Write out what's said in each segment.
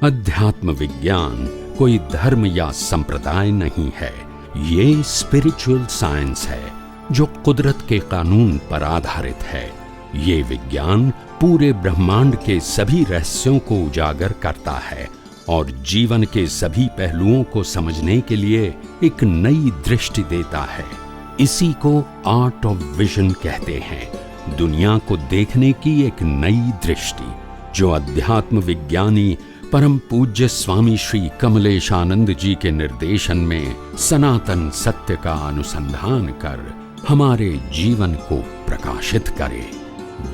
अध्यात्म विज्ञान कोई धर्म या संप्रदाय नहीं है, ये स्पिरिचुअल साइंस है जो कुदरत के कानून पर आधारित है। ये विज्ञान पूरे ब्रह्मांड के सभी रहस्यों को उजागर करता है और जीवन के सभी पहलुओं को समझने के लिए एक नई दृष्टि देता है। इसी को आर्ट ऑफ विजन कहते हैं, दुनिया को देखने की एक नई दृष्टि, जो अध्यात्म विज्ञानी परम पूज्य स्वामी श्री कमलेशानंद जी के निर्देशन में सनातन सत्य का अनुसंधान कर हमारे जीवन को प्रकाशित करे।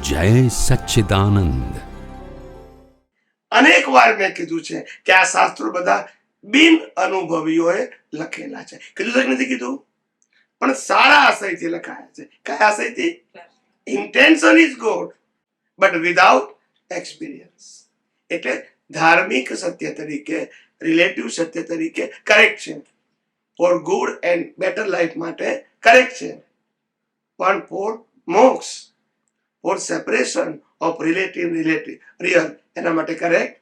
जय सच्चिदानंद। अनेक बार मैं कीधुं छे कि आ शास्त्रो बधा बिन अनुभवीओए लखेला छे। कीधुं छे के नथी कीधुं? पण सारा आशयथी लखाया छे। कया आशयथी? Intention is good but without experience. એટલે धार्मिक सत्य तरीके, रिलेटिव सत्य तरीके करेक्ट छे, for good and better life माटे करेक्ट छे, पण for moksha, for separation of relative real एना माटे करेक्ट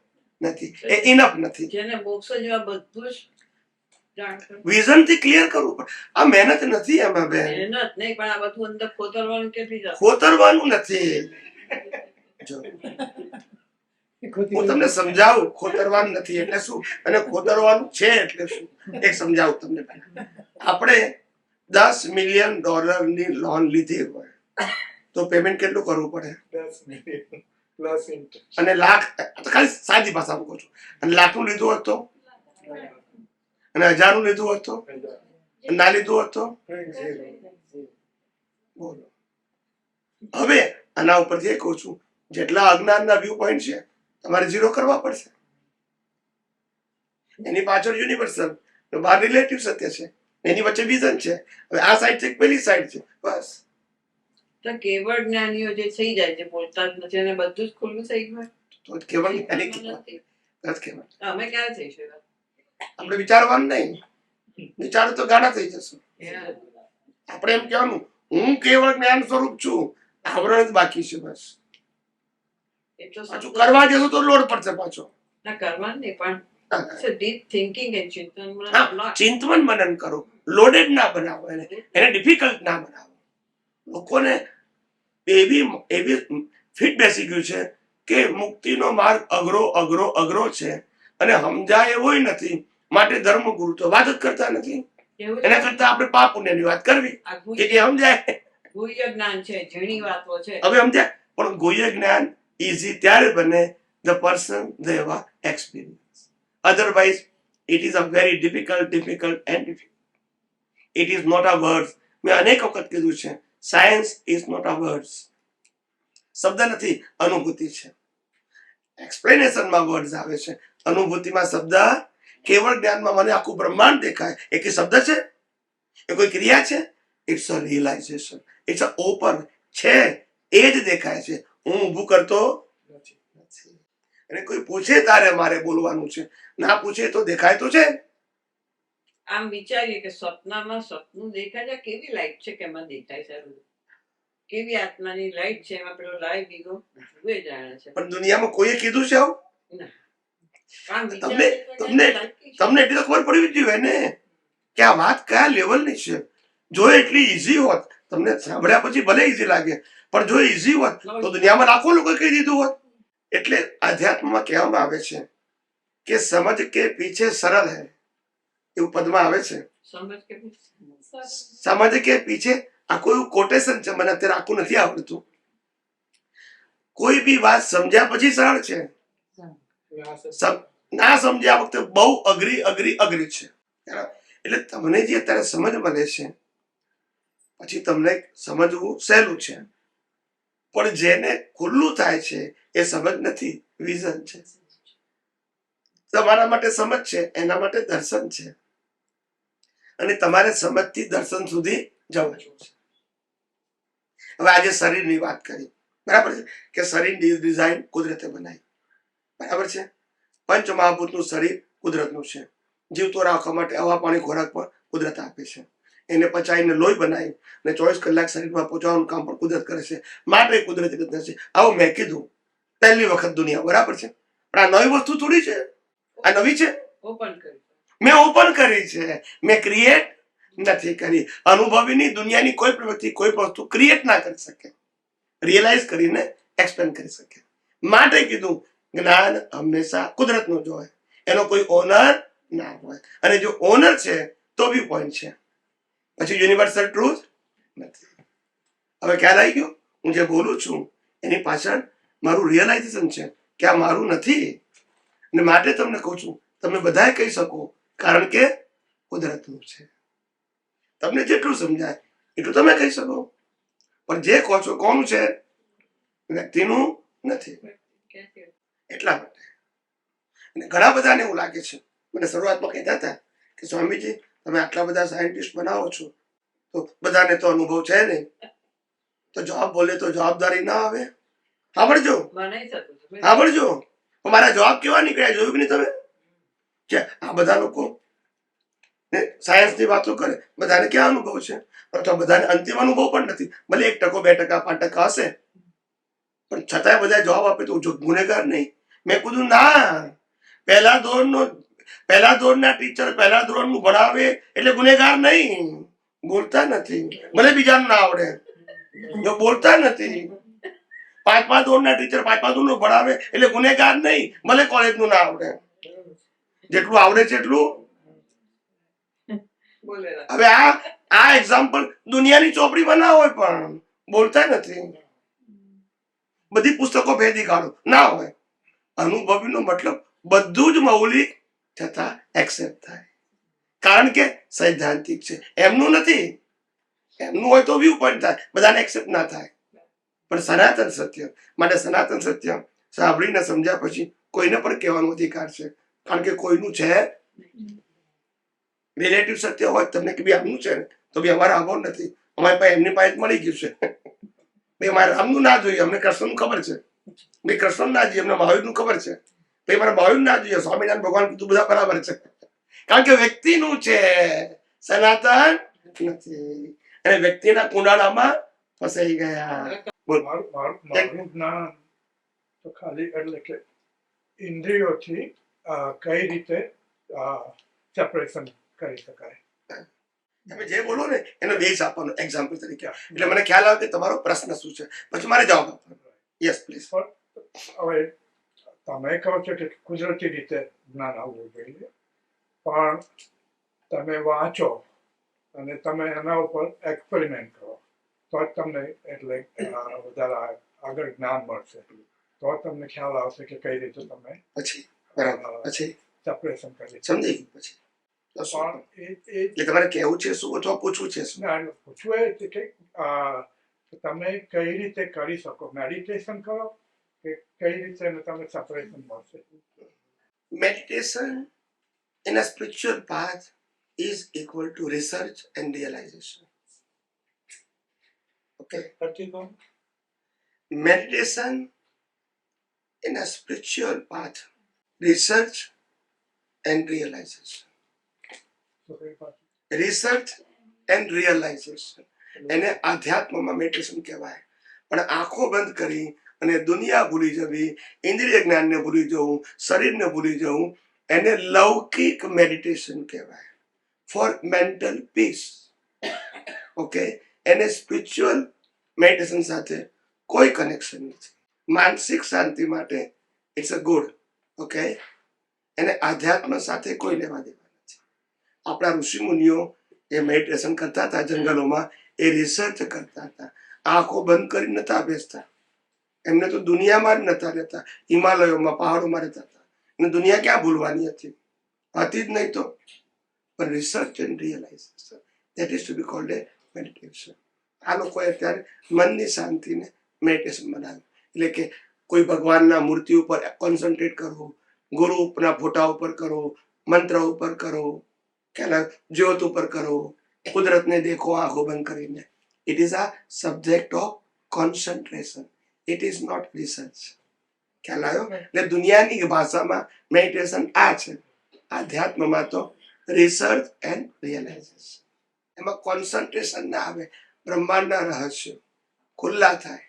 નથી, એ ઇનફ નથી। જેને મોક્ષ જેવા બધું જ જાણ વિઝન થી ક્લિયર કરવું પડે। આ મહેનત નથી એમાં બેન, મહેનત નહીં, પણ આ બધું અંદર ખોતરવાનું કેથી જાય? ખોતરવાનું નથી। જો હું તમને સમજાવું, ખોતરવાનું નથી એટલે શું અને ખોતરવાનું છે એટલે શું, એક સમજાવું તમને પહેલા। આપણે $10 મિલિયન ની લોન લીધી હોય તો પેમેન્ટ કેટલું કરવું પડે? 10 મિલિયન પ્લસ ઇન્ટરેસ્ટ। અને લાખ, ખાલી સાદી ભાષામાં કહું છું, અને લાખનું લીધું હોત તો, અને 1000 નું લીધું હોત તો, ના લીધું હોત તો, બોલો। હવે આના ઉપરથી એ કહું છું, જેટલા અજ્ઞાનના વ્યૂ પોઈન્ટ છે તમારે ઝીરો કરવા પડશે। એની પાછળ યુનિવર્સલ, બહાર રિલેટિવ સત્ય છે, એની વચ્ચે વિઝન છે। હવે આ સાઈડ છે, પેલી સાઈડ છે, બસ। તો કેવળ જ્ઞાનીઓ જે થઈ જાય, જે બોલતા જ નથી અને બધું જ ખુલ્લું થઈ ગયું, તો કેવળ જ્ઞાની કહેવાય। બસ કહેવાય। અમે ક્યારે થઈશું? આપણે વિચારવાનું નહીં, વિચારો તો ગાડા થઈ જશું। આપણે એમ કહેવાનું હું કેવળ જ્ઞાન સ્વરૂપ છું, આવરણ જ બાકી છે, બસ। પાછું કરવા જશું તો લોડ પડશે પાછો। ના કરવાનું નહીં, પણ ડીપ થિંકિંગ એન્ડ ચિંતન, ચિંતન મનન કરો, લોડેડ ના બનાવો, એને ડિફિકલ્ટ ના બનાવો। લોકોને એવી ફિટ બેસી ગયું છે કે મુક્તિનો માર્ગ અઘરો અઘરો અઘરો છે અને સમજાય એવોય નથી, માટે ધર્મગુરુ તો વાત જ કરતા નથી। એના કરતા આપણે પાપ પુણ્યની વાત કરવી કે સમજાય। ગુહ્ય જ્ઞાન છે, ઝીણી વાતો છે, હવે સમજાય, પણ ગુહ્ય જ્ઞાન easy ત્યારે બને the person they have experience, otherwise it is a very difficult and difficult, it is not a words। મેં અનેક વખત કીધું છે, science is not a words, શબ્દ નથી, અનુભૂતિ છે। એક્સપ્લેનેશન માં વર્ડ્સ આવે છે, અનુભૂતિમાં શબ્દ। કેવળ જ્ઞાનમાં મને આખું બ્રહ્માંડ દેખાય, એ કે શબ્દ છે? એ કોઈ ક્રિયા છે? It's a realization, it's a open છે, એ જ દેખાય છે, હું ઊભું કરતો નથી। અને કોઈ પૂછે તારે મારે બોલવાનું છે, ના પૂછે તો દેખાય તો છે। આમ વિચારીએ કે સપનામાં સપનું દેખાય છે, કેવી લાઈટ છે કે એમાં દેખાય છે, કેવી આત્માની લાઈટ છે, એમાં પેલો લાઈટ દીધો એ જાણે છે, પણ દુનિયામાં કોઈએ કીધું છે આવું? તમને તમને તમને એટલી તો ખબર પડવી જોઈએ ને કે આ વાત કયા લેવલની છે। જો એટલી ઈઝી હોત, તમને સાંભળ્યા પછી ભલે ઈઝી લાગે, પણ જો ઈઝી હોત તો દુનિયામાં લાખો લોકો કહી દીધું હોત। એટલે આધ્યાત્મમાં કહેવામાં આવે છે કે સમજ કે પીછે સરળ હૈ, એવું પદમાં આવે છે। સમજ કે પીછે, આ કોઈ કોટેશન છે, મને અત્યારે આખું નથી આવડતું। કોઈ બી વાત સમજ્યા પછી સરળ છે, ના સમજ્યા વખતે બહુ અઘરી છે। એટલે તમને જે અત્યારે સમજ મળે છે, પછી તમને સમજવું સહેલું છે, પણ જેને ખુલ્લું થાય છે એ સમજ નથી, વિઝન છે। તમારા માટે સમજ છે, એના માટે દર્શન છે, અને તમારે સમજથી દર્શન સુધી જવાનું છે। હવે આજે શરીરની વાત કરી, બરાબર છે, કે શરીરની ડિઝાઇન કુદરતે બનાવી, બરાબર છે। પંચ મહાભૂતનું શરીર કુદરતનું છે, જીવતો રાખવા માટે હવા પાણી ખોરાક પણ કુદરત આપે છે, એને પચાવીને લોહી બનાવી અને 24 કલાક શરીરમાં પહોંચાડવાનું કામ પણ કુદરત કરે છે, માટે કુદરતી રીતના છે। આવું મેં કીધું પહેલી વખત દુનિયા, બરાબર છે, પણ આ નવી વસ્તુ થોડી છે। આ નવી છે? ઓપન કરી. મેં ઓપન કરી છે, મેં ક્રિએટ નથી કરી. અનુભવીની દુનિયાની કોઈ પ્રવૃત્તિ કોઈ વસ્તુ ક્રિએટ ના કરી શકે, રિયલાઇઝ કરીને એક્સપ્લેન કરી શકે. માટે કીધું જ્ઞાન હંમેશા કુદરતનું જ હોય, એનો કોઈ ઓનર ના હોય. અને જો ઓનર છે તો બી પોઈન્ટ છે, પછી યુનિવર્સલ ટ્રુથ નથી. હવે ખ્યાલ આવી ગયો? હું જે બોલું છું એની પાછળ મારું રિયલાઇઝેશન છે કે આ મારું નથી. અને માટે તમને કહું છું, તમે બધાએ કહી શકો કારણ કે કુદરતનું છે. તમને જેટલું સમજાય એટલું તમે કહી શકો, પણ જે કહો છો કોનું છે? વ્યક્તિનું નથી. એટલા માટે અને ઘણા બધાને એવું લાગે છે, મને શરૂઆતમાં કહેતા હતા કે સ્વામીજી તમે આટલા બધા સાયન્ટિસ્ટ બનાવો છો તો બધાને તો અનુભવ છે નહીં, તો જવાબ બોલે તો જવાબદારી ના આવે. સાંભળજો, સાંભળજો, મારા જવાબ કેવા નીકળ્યા જોયું કે નહીં તમે? કે આ બધા લોકો સાયન્સની વાતો કરે, બધાને ક્યાં અનુભવ છે? અથવા બધાને અંતિમ અનુભવ પણ નથી. ભલે 1%, 2%, 5% હશે, પણ છતાંય બધા જવાબ આપે તો ગુનેગાર નહીં. મેં કીધું ના, પહેલા ધોરણના ટીચર પહેલા ધોરણનું ભણાવે એટલે ગુનેગાર નહીં. બોલતા નથી, ભલે બીજાનું ના આવડે, જો બોલતા નથી. 5મા ધોરણના ટીચર 5મા ધોરણનું ભણાવે એટલે ગુનેગાર નહીં, ભલે કોલેજનું ના આવડે. જેટલું આવડે છે એટલું. હવે આ એક્ઝામ્પલ દુનિયાની ચોપડી બનાવો હોય પણ બોલતા નથી. બધી પુસ્તકો ભેદી કાઢો, ના હોય. અનુભવીનો મતલબ બધું જ મૌલિક છતાં એક્સેપ્ટ થાય, કારણ કે સૈદ્ધાંતિક છે. એમનું નથી, એમનું હોય તો વ્યૂ પોઈન્ટ થાય, બધાને એક્સેપ્ટ ના થાય. પણ સનાતન સત્ય માટે સનાતન સત્ય સાંભળીને સમજ્યા પછી કોઈને પણ કહેવાનો અધિકાર છે, કારણ કે કોઈનું છે. રિલેટિવ સત્ય હોય તમને કે ભાઈ આમનું છે ને તો બી અમારા આવો નથી, અમારી પાસે એમની પાસે મળી ગયું છે. ભાઈ મારે રામનું ના જોઈએ, અમને કૃષ્ણનું ખબર છે. ભાઈ કૃષ્ણ ના જોઈએ, અમને મહાવીરનું ખબર છે. ભાઈ મારે મહાવીર ના જોઈએ, સ્વામિનારાયણ ભગવાન કીધું બધા બરાબર છે, કારણ કે વ્યક્તિનું છે, સનાતન નથી. અને વ્યક્તિના કુંડાળામાં ફસાઈ ગયા. મારું જ્ઞાન તો ખાલી એટલે કે ઇન્દ્રિયોથી કઈ રીતે સેપરેશન કરી શકાય. તમે જે બોલો ને એનો બેઝ આપવાનો એક્ઝામ્પલ તરીકે, એટલે મને ખ્યાલ આવે કે તમારો પ્રશ્ન શું છે, પછી મારે જવાબ આપવાનો. Yes please. હવે તમે કહો છો કે કુદરતી રીતે જ્ઞાન આવવું જોઈએ, પણ તમે વાંચો અને તમે એના ઉપર એક્સપેરિમેન્ટ કરો તો જ તમને એટલે વધારે આગળ જ્ઞાન મળશે, તો તમને ખ્યાલ આવશે કે કઈ રીતે તમે પછી બરાબર પછી સેપરેશન કરી સમજી ગયું. પછી એટલે તમારે કહેવું છે શું અથવા પૂછવું છે શું? પૂછવું એ છે કે તમે કઈ રીતે કરી શકો, મેડિટેશન કરો કે કઈ રીતે તમે સેપરેશન મળશે? Meditation in a spiritual path is equal to research and realization. Okay. Meditation in a spiritual path, research and realization. Research and realization. એને આધ્યાત્મમાં મેડિટેશન કહેવાય. પણ આંખો બંધ કરી અને દુનિયા ભૂલી જવી, ઇન્દ્રિય જ્ઞાનને ભૂલી જવું, શરીરને ભૂલી જવું, એને લૌકિક મેડિટેશન કહેવાય. Four mental peace. ઓકે, એને સ્પિરિચ્યુઅલ મેડિટેશન સાથે કોઈ કનેક્શન નથી. માનસિક શાંતિ માટે ઇટ્સ અ ગુડ. ઓકે, એને આધ્યાત્મ સાથે કોઈ લેવા દેવા નથી. આપણા ઋષિ મુનિઓ એ મેડિટેશન કરતા હતા જંગલોમાં, એ રિસર્ચ કરતા હતા, આંખો બંધ કરી નતા બેસતા. એમને તો દુનિયામાં જ નતા રહેતા, હિમાલયોમાં પહાડોમાં રહેતા હતા. અને દુનિયા ક્યાં ભૂલવાની હતી જ નહીં તો. પણ research and realization, that is to be called a meditation. આ લોકોએ અત્યારે મનની શાંતિને મેડિટેશન બનાવ્યું. એટલે કે કોઈ ભગવાનના મૂર્તિ ઉપર કોન્સન્ટ્રેટ કરવું, ગુરુના ફોટા ઉપર કરો, મંત્ર ઉપર કરો, જ્યોત ઉપર કરો, કુદરતને દેખો આંખો બંધ કરીને. ઇટ ઇઝ આ subject of concentration. It is not research. ખ્યાલ આવ્યો? એટલે દુનિયાની ભાષામાં મેડિટેશન આ છે, આધ્યાત્મમાં તો રિસર્ચ એન્ડ રિયલાઇઝેશન. એમાં કોન્સન્ટ્રેશન ના આવે, બ્રહ્માંડના રહસ્યો ખુલ્લા થાય.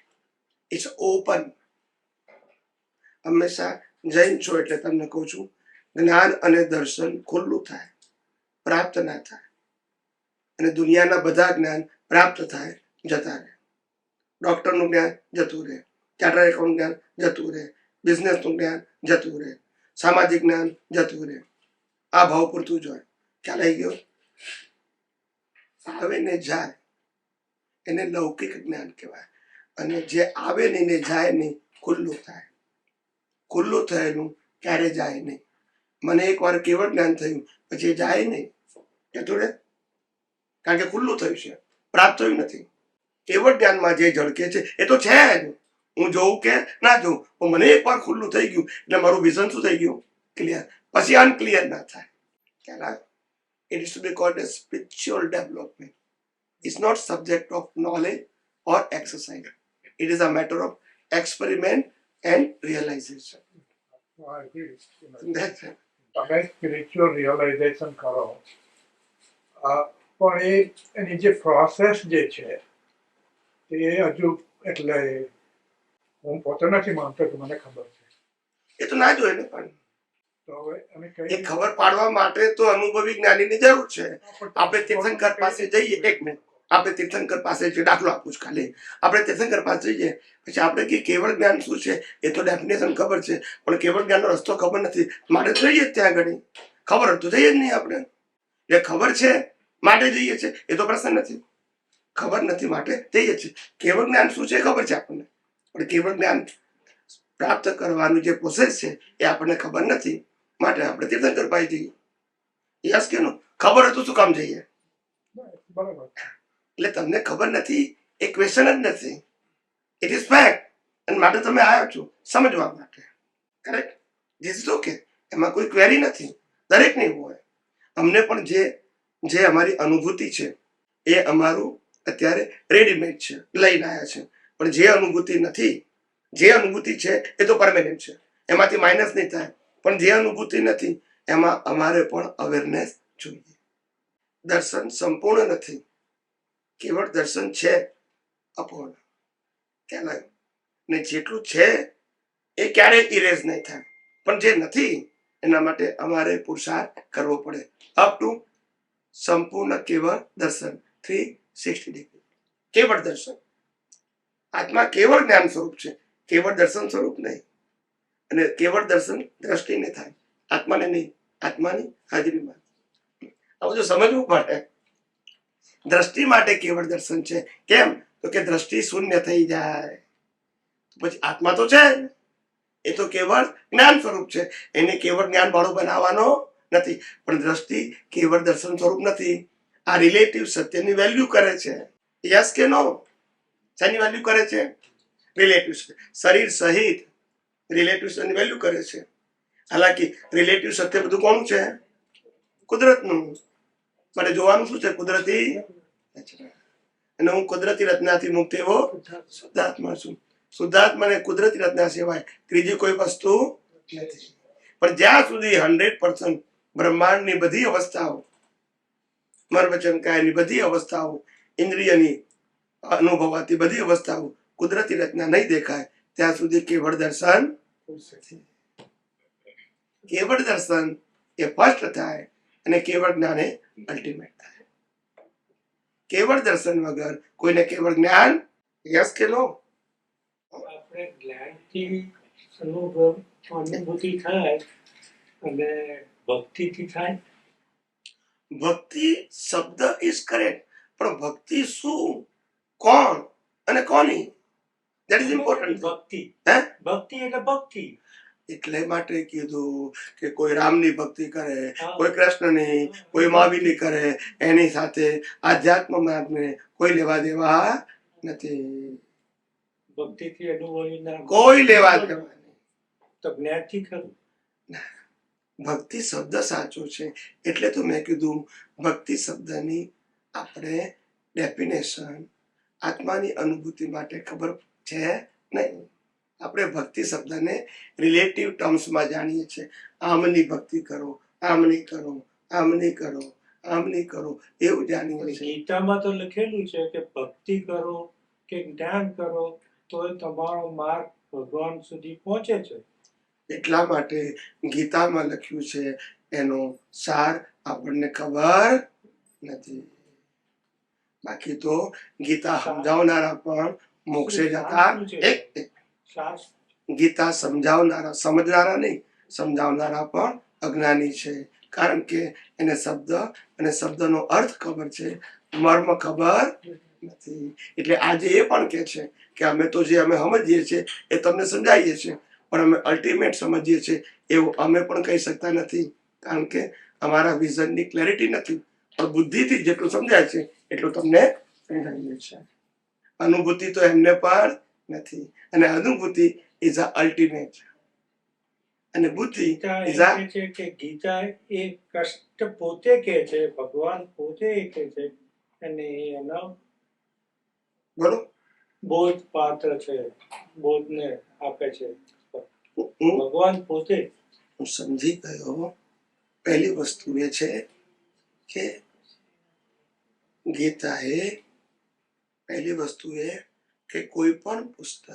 It's open. હંમેશા જૈન છો એટલે તમને કહું છું, જ્ઞાન અને દર્શન ખુલ્લું થાય, પ્રાપ્ત ના થાય, અને દુનિયાના બધા જ્ઞાન પ્રાપ્ત થાય, જતા રહે. ડોક્ટરનું જ્ઞાન જતું રહે, ચાર્ટર્ડ એકાઉન્ટ જ્ઞાન જતું રહે, બિઝનેસનું જ્ઞાન જતું રહે, સામાજિક જ્ઞાન જતું રહે. આ ભાવ પૂરતું જ હોય. ખ્યાલ આવી ગયો? આવે ને જાય એને લૌકિક જ્ઞાન કહેવાય. અને જે આવે નહીં ને જાય નહીં, ખુલ્લું થાય. ખુલ્લું થયેલું ક્યારે જાય નહીં. મને એકવાર કેવળ જ્ઞાન થયું, પછી એ જાય નહીં, જતું રહે, કારણ કે ખુલ્લું થયું છે, પ્રાપ્ત થયું નથી. કેવળ જ્ઞાનમાં જે ઝળકે છે એ તો છે જ. હું જોઉં કે ના જોઉં, પણ મને એકવાર ખુલ્લું થઈ ગયું એટલે મારું વિઝન શું થઈ ગયું? ક્લિયર. પછી અનક્લિયર ના થાય. ખ્યાલ આવે? It is to be called as spiritual development. It's not subject of knowledge or exercise. It is a matter of experiment and realization. I agree. That's it. તમે સ્પિરિચ્યુઅલ રિયલાઇઝેશન કરો, પણ એની જે પ્રોસેસ જે છે એ હજુ, એટલે હું પોતે નથી માનતો કે મને ખબર છે. એ તો ના જોઈએ ને, પણ તો હવે એને એ ખબર પાડવા માટે તો અનુભવી જ્ઞાનીની જરૂર છે. આપણે તીર્થંકર પાસે જઈએ, એક મિનિટ, આપણે તીર્થંકર પાસે જે દાખલો આપું છું ખાલી, આપણે તીર્થંકર પાસે જઈએ, પછી આપણે કે કેવળ જ્ઞાન શું છે એ તો ડેફિનેશન ખબર છે, પણ કેવળ જ્ઞાનનો રસ્તો ખબર નથી, માટે તો જઈએ જ ત્યાં આગળ. ખબર તો જઈએ જ નહીં આપણે. જે ખબર છે માટે જઈએ છે એ તો પ્રશ્ન નથી. ખબર નથી માટે જઈએ છે. કેવળ જ્ઞાન શું છે ખબર છે આપણને, પણ કેવળ જ્ઞાન પ્રાપ્ત કરવાનું જે પ્રોસેસ છે એ આપણને ખબર નથી, માટે આપણે તીર્થંકર પાસે જઈએ. યસ કે નો? ખબર હતું શું કામ જઈએ? બરાબર. એટલે તમને ખબર નથી એ ક્વેશ્ચન જ નથી. It is fact. અને માટે તમે આવ્યા છો સમજવા માટે. કરેક્ટ? This is okay. એમાં કોઈ ક્વેરી નથી. દરેકને એવું હોય. અમને પણ જે અમારી અનુભૂતિ છે એ અમારું અત્યારે રેડીમેડ છે, લઈને આવ્યા છે. પણ જે અનુભૂતિ નથી, જે અનુભૂતિ છે એ તો પરમેનન્ટ છે, એમાંથી માઇનસ નહીં થાય. પણ જે અનુભૂતિ નથી એમાં અમારે પણ અવેરનેસ જોઈએ. દર્શન સંપૂર્ણ નથી, કેવળ દર્શન છે અપૂર્ણ. ખ્યાલ આવ્યો? ને જેટલું છે એ ક્યારેય ઇરેઝ નહીં થાય, પણ જે નથી એના માટે અમારે પુરુષાર્થ કરવો પડે. અપ ટુ સંપૂર્ણ કેવળ દર્શન 360 ડિગ્રી. કેવળ દર્શન. આત્મા કેવળ જ્ઞાન સ્વરૂપ છે, કેવળ દર્શન સ્વરૂપ નહીં. અને કેવળ દર્શન દ્રષ્ટિને થાય, આત્માને નહીં, આત્માની હાજરીમાં. આ બધું સમજવું પડે. દ્રષ્ટિ માટે કેવળ દર્શન છે. કેમ? તો કે દ્રષ્ટિ શૂન્ય થઈ જાય, પછી આત્મા તો છે, એ તો કેવળ જ્ઞાન સ્વરૂપ છે, એને કેવળ જ્ઞાન વાળું બનાવવાનો નથી. પણ દ્રષ્ટિ કેવળ દર્શન સ્વરૂપ નથી. આ રિલેટિવ સત્યની વેલ્યુ કરે છે. યસ કે નો? શાની વેલ્યુ કરે છે? રિલેટિવ. શરીર સહિત રિલેટિવ સત્યની વેલ્યુ કરે છે. હાલાકી રિલેટિવ સત્ય બધું કોનું છે? કુદરતનું. માટે જોવાનું શું છે? કુદરતી. અને હું કુદરતી રચનાથી મુક્ત એવો શુદ્ધાત્મા છું. શુદ્ધાત્માને કુદરતી રચના સિવાય ત્રીજી કોઈ વસ્તુ નથી. પણ જ્યાં સુધી 100% બ્રહ્માંડની બધી અવસ્થાઓ, મન વચન કાયની બધી અવસ્થાઓ, ઇન્દ્રિયની અનુભવાતી બધી અવસ્થાઓ કુદરતી રચના નહીં દેખાય ત્યાં સુધી કેવળ દર્શન. કેવળ દર્શન એ ફર્સ્ટ થાય અને કેવળ જ્ઞાન એ અલ્ટિમેટ થાય. કેવળ દર્શન વગર કોઈને કેવળ જ્ઞાન. યસ કે નો? આપણે જ્ઞાનથી અનુભૂતિ થાય અને ભક્તિથી થાય. ભક્તિ શબ્દ ઇઝ કરેક્ટ, પણ ભક્તિ શું, કોણ અને કોની? That is important. ભક્તિ, હે? ભક્તિ એટલે ભક્તિ. એટલે માટે કીધું કે કોઈ રામની ભક્તિ કરે, કોઈ કૃષ્ણની, કોઈ મહાવીરની કરે, એની સાથે આધ્યાત્મ માર્ગને કોઈ લેવા દેવા નથી. ભક્તિથી અનુભવી ના કોઈ લેવા દેવા નહીં. તો જ્ઞાનથી ખરું. ભક્તિ શબ્દ સાચો છે, એટલે તો મેં કીધું ભક્તિ શબ્દની આપણે ડેફિનેશન આત્માની અનુભૂતિ માટે ખબર છે નહીં. આપણે ભક્તિ શબ્દને રિલેટિવ ટર્મ્સમાં જાણીએ છીએ. આમની ભક્તિ કરો, આમની કરો, આમની કરો, આમની કરો, એવું જાણીએ છીએ. ગીતામાં તો લખેલું છે કે ભક્તિ કરો કે જ્ઞાન કરો તો તમારો માર્ગ ભગવાન સુધી પહોંચે છે. એટલા માટે ગીતામાં લખ્યું છે એનો સાર આપણને ખબર નથી. બાકી તો ગીતા સમજાવનારા પણ મોક્ષે જતા એક સાર ગીતા સમજનારા નહીં, સમજાવનારા પણ અજ્ઞાની છે. કારણ કે એને શબ્દ અને શબ્દનો અર્થ ખબર છે, મર્મ ખબર નથી. એટલે આજે એ પણ કે છે કે અમે તો જે અમે સમજીએ છીએ એ તમને સમજાવીએ છીએ, પણ અમે અલ્ટિમેટ સમજીએ છીએ એવું અમે પણ કહી શકતા નથી. કારણ કે અમારા વિઝનની ક્લેરિટી નથી. પણ બુદ્ધિથી જેટલું સમજાય છે એટલું તમને સમજાવીએ છીએ. અનુભૂતિ તો એમને પણ નથી, અને અનુભૂતિ ઇઝ અ અલ્ટિમેટ, અને બુદ્ધિ ગીતા ઇઝ અ એમ કહે છે કે ગીતા એ કષ્ટ પોતે કહે છે, ભગવાન પોતે એ કહે છે, અને એનો બોલો. બોધ પાત્ર છે, બોધને આપે છે હું ભગવાન પોતે. હું સમજી ગયો. પહેલી વસ્તુ એ છે કે ગીતા એ પહેલી વસ્તુ એ કે કોઈ પણ પુસ્તક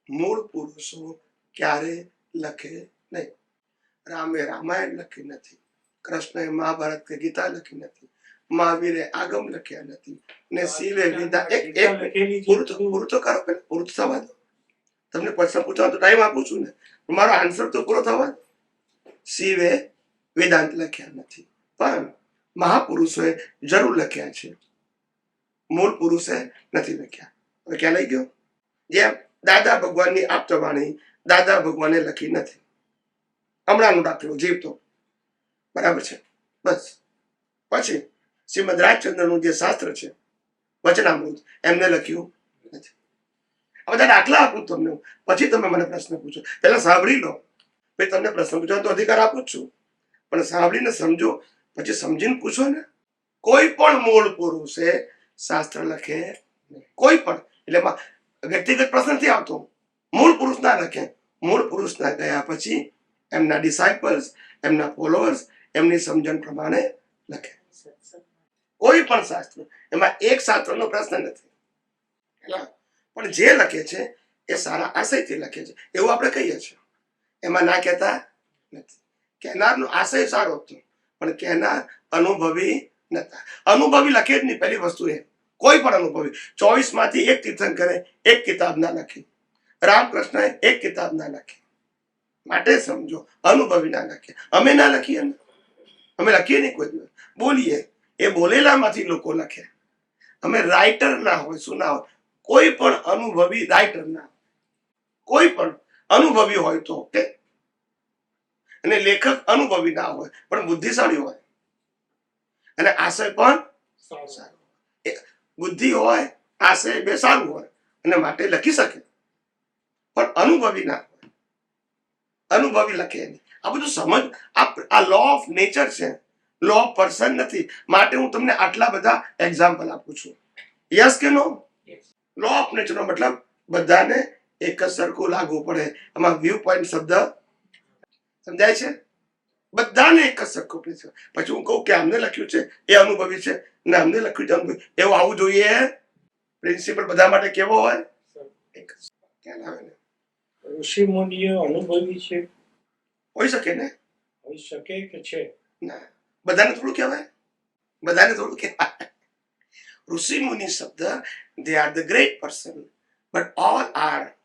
મૂળ પુરુષો ક્યારે લખે નહીં. રામે રામાયણ લખી નથી, કૃષ્ણએ મહાભારત કે ગીતા લખી નથી, મહાવીરે આગમ લખ્યા નથી, ને શિવે વેદા એક ગીતા લખેલી છે પૂરું તો કરો, પહેલા પૂરું તો થવા દો. તમને પ્રશ્ન પૂછવા તો ટાઈમ આપું છું ને, મારો આન્સર તો પૂરો થવા દો. શિવે વેદાંત લખ્યા નથી, પણ મહાપુરુષોએ જરૂર લખ્યા છે, મૂળ પુરુષે નથી લખ્યા. હવે ક્યાં લઈ ગયો? જેમ દાદા ભગવાનની આપતવાણી દાદા ભગવાને લખી નથી. હમણાંનો દાખલો જીવતો, બરાબર છે, બસ. પછી શ્રીમદ રાજચંદ્રનું જે શાસ્ત્ર છે વચનામૃત, એમને લખ્યું નથી. આ બધા દાખલા આપું તમને, પછી તમે મને પ્રશ્ન પૂછો. પહેલા સાંભળી લો, પછી તમને પ્રશ્ન પૂછવાનો તો અધિકાર આપું જ છું, પણ સાંભળીને સમજો, પછી સમજીને પૂછો ને. કોઈ પણ મૂળ પુરુષે શાસ્ત્ર લખે નહીં. કોઈ પણ, એટલે વ્યક્તિગત પ્રશ્ન નથી આવતો. મૂળ પુરુષ ના લખે. મૂળ પુરુષ ના ગયા પછી એમના ડિસાઇપલ્સ, એમના ફોલોઅર્સ એમની સમજણ પ્રમાણે લખે. કોઈ પણ શાસ્ત્ર, એમાં એક શાસ્ત્રનો પ્રશ્ન નથી. પણ જે લખે છે એ સારા આશયથી લખે છે એવું આપણે કહીએ છીએ. એમાં ના કહેતા નથી. કહેનારનો આશય સારો હતો, પણ કહેનાર અનુભવી નતા. અનુભવી લખે જ નહીં. પહેલી વસ્તુ એ, કોઈ પણ અનુભવી 24 માંથી એક તીર્થંકરે એક કિતાબ ના લખી, રામકૃષ્ણએ એક કિતાબ ના લખી. માટે સમજો, અનુભવી ના લખે. અમે ના લખીએ ને, અમે લખીએ નહીં કોઈ દિવસ. બોલીએ, એ બોલેલામાંથી લોકો લખે. અમે રાઇટર ના હોય, શું ના હોય, કોઈ પણ અનુભવી રાઇટર ના હોય. કોઈ પણ અનુભવી હોય તો કે, અને લેખક અનુભવી ના હોય પણ બુદ્ધિશાળી હોય, અને આશય પણ સારો. બુદ્ધિ હોય, આશય બે સારું હોય, અને માટે લખી શકે. પણ અનુભવી ના હોય, અનુભવી લખે નહીં. આ બધું સમજ. આ લો ઓફ નેચર છે, લો ઓફ પર્સન નથી. માટે હું તમને આટલા બધા એક્ઝામ્પલ આપું છું. યસ કે નો? લો ઓફ નેચર નો મતલબ બધાને એક જ સરખું લાગુ પડે. આમાં વ્યૂ પોઈન્ટ શબ્દ સમજાય છે? બધાને એક જ સરખું પડે છે. પછી હું કહું કે અમને લખ્યું છે એ અનુભવી છે, ને અમને લખ્યું છે અનુભવી, એવું આવવું જોઈએ. પ્રિન્સિપલ બધા માટે કેવો હોય? એક જ. ખ્યાલ આવે ને? ઋષિ મુનિઓ અનુભવી છે, હોઈ શકે ને? હોઈ શકે કે છે? ના, બધાને થોડું કહેવાય. બધાને થોડું કહેવાય. ઋષિ મુનિ શબ્દ, they are the great person, but all are,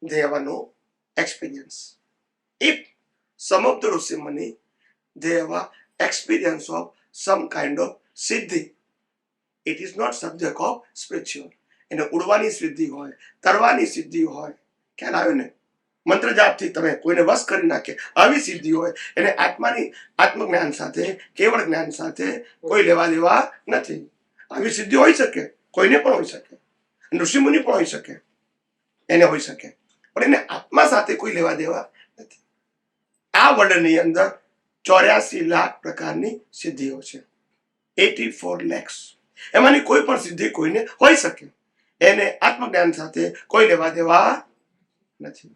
they have no experience. If some of the ઋષિ મુનિ, they have a experience of some kind of siddhi, it is not subject of spiritual. એને ઉડવાની સિદ્ધિ હોય, તરવાની સિદ્ધિ હોય, ખ્યાલ આવ્યો ને? મંત્ર જાપથી તમે કોઈને વશ કરી નાખે, આવી સિદ્ધિ હોય. એને આત્મજ્ઞાન સાથે, કેવળ જ્ઞાન સાથે કોઈ લેવા દેવા નથી. આવી સિદ્ધિ હોઈ શકે, કોઈને પણ હોઈ શકે, ઋષિમુનિ પણ હોઈ શકે, એને હોઈ શકે, પણ એને આત્મા સાથે કોઈ લેવા દેવા નથી. આ વર્લ્ડની અંદર 84 લાખ પ્રકારની સિદ્ધિઓ છે, 84 lakhs. એમાંની કોઈ પણ સિદ્ધિ કોઈને હોઈ શકે, એને આત્મજ્ઞાન સાથે કોઈ લેવા દેવા નથી.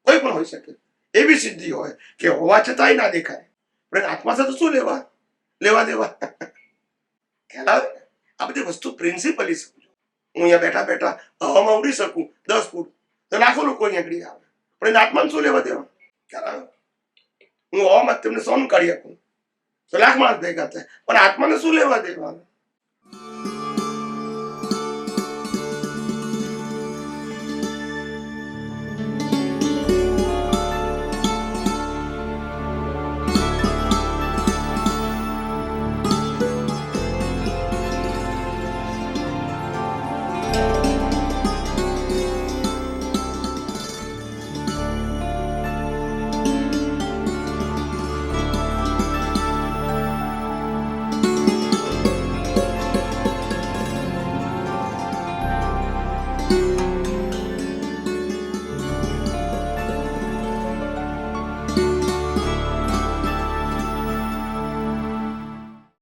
કોઈ પણ હોઈ શકે. એવી સિદ્ધિ હોય કે હોવા છતાંય ના દેખાય, પણ આત્મા સાથે શું લેવા દેવા? ખ્યાલ આવે? આ બધી વસ્તુ પ્રિન્સિપલી સમજો. હું અહીંયા બેઠા બેઠા હવામાં ઉડી શકું 10 ફૂટ, તો લાખો લોકો અહીંયા આગળ આવે, પણ એને આત્માને શું લેવા દેવા? કરાવે. હું હોવામાં તમને સહન કરી શકું તો લાખ માણસ ભેગા થાય, પણ આત્માને શું લેવા દેવાનું?